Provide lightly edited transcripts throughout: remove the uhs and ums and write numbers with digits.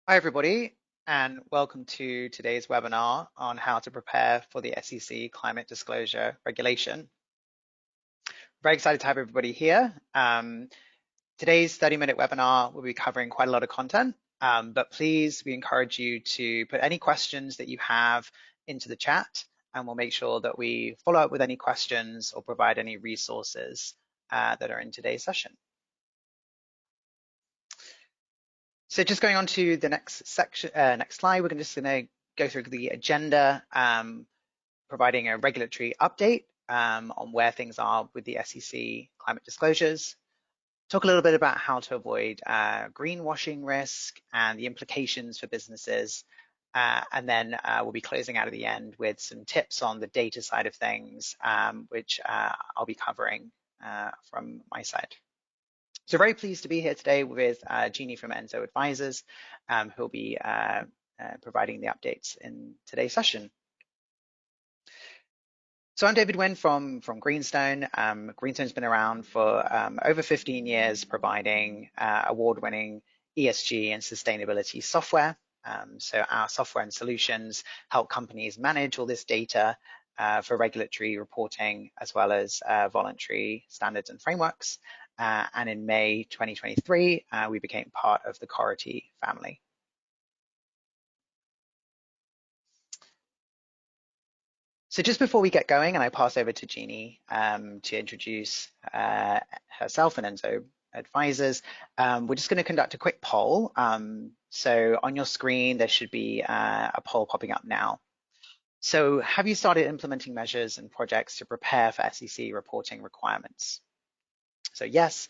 Hi, everybody, and welcome to today's webinar on how to prepare for the SEC climate disclosure regulation. Very excited to have everybody here. Today's 30-minute webinar will be covering quite a lot of content, but please, we encourage you to put any questions that you have into the chat, and we'll make sure that we follow up with any questions or provide any resources that are in today's session. So just going on to the next section, next slide, we're just going to go through the agenda, providing a regulatory update on where things are with the SEC climate disclosures, talk a little bit about how to avoid greenwashing risk and the implications for businesses, and then we'll be closing out at the end with some tips on the data side of things, which I'll be covering from my side. So very pleased to be here today with Jeannie from Enzo Advisors, who'll be providing the updates in today's session. So I'm David Wynn from Greenstone. Greenstone's been around for over 15 years, providing award-winning ESG and sustainability software. So our software and solutions help companies manage all this data for regulatory reporting, as well as voluntary standards and frameworks. And in May 2023, we became part of the Cority family. So just before we get going, and I pass over to Jeannie to introduce herself and Enzo Advisors, we're just going to conduct a quick poll. So on your screen, there should be a poll popping up now. So have you started implementing measures and projects to prepare for SEC reporting requirements? So yes,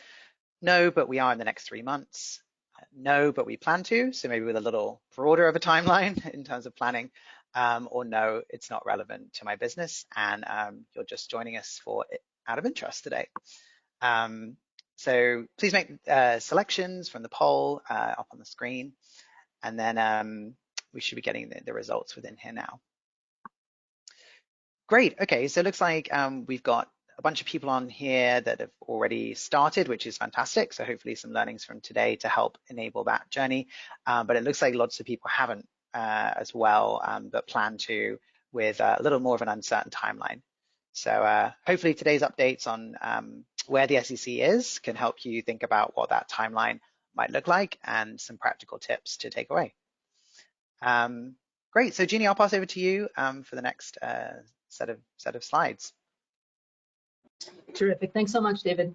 no, but we are in the next 3 months. No, but we plan to, so maybe with a little broader of a timeline in terms of planning, or no, it's not relevant to my business, and you're just joining us for it out of interest today. So please make selections from the poll up on the screen, and then we should be getting the results within here now. Great, okay, so it looks like we've got a bunch of people on here that have already started, which is fantastic. So hopefully some learnings from today to help enable that journey. But it looks like lots of people haven't as well, but plan to with a little more of an uncertain timeline. So hopefully today's updates on where the SEC is can help you think about what that timeline might look like and some practical tips to take away. Great, so Jeannie, I'll pass over to you for the next set of slides. Terrific. Thanks so much, David.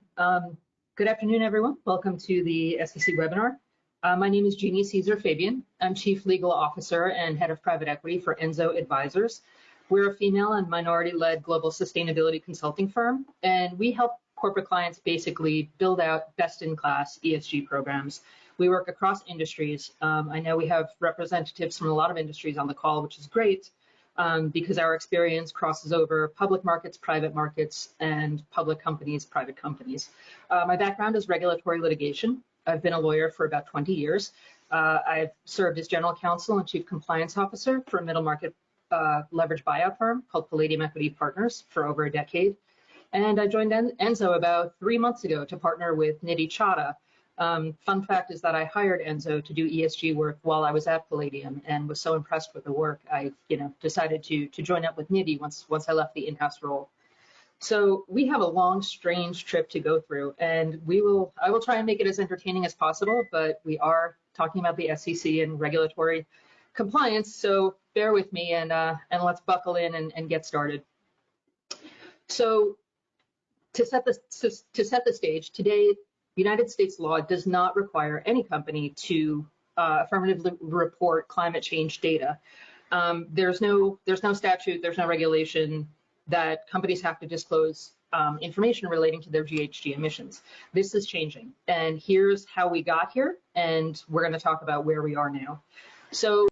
Good afternoon, everyone. Welcome to the SEC webinar. My name is Jeannie Caesar Fabian. I'm Chief Legal Officer and Head of Private Equity for Enzo Advisors. We're a female and minority-led global sustainability consulting firm, and we help corporate clients basically build out best-in-class ESG programs. We work across industries. I know we have representatives from a lot of industries on the call, which is great. Because our experience crosses over public markets, private markets, and public companies, private companies. My background is regulatory litigation. I've been a lawyer for about 20 years. I've served as general counsel and chief compliance officer for a middle market leveraged buyout firm called Palladium Equity Partners for over a decade. And I joined Enzo about 3 months ago to partner with Nidhi Chadha. Fun fact is that I hired Enzo to do ESG work while I was at Palladium and was so impressed with the work, I decided to join up with Nidhi once I left the in-house role. So we have a long, strange trip to go through, and I will try and make it as entertaining as possible, but we are talking about the SEC and regulatory compliance, so bear with me and let's buckle in and get started. So to set the stage, today, United States law does not require any company to affirmatively report climate change data. There's no statute, there's no regulation that companies have to disclose information relating to their GHG emissions. This is changing, and here's how we got here, and we're going to talk about where we are now. So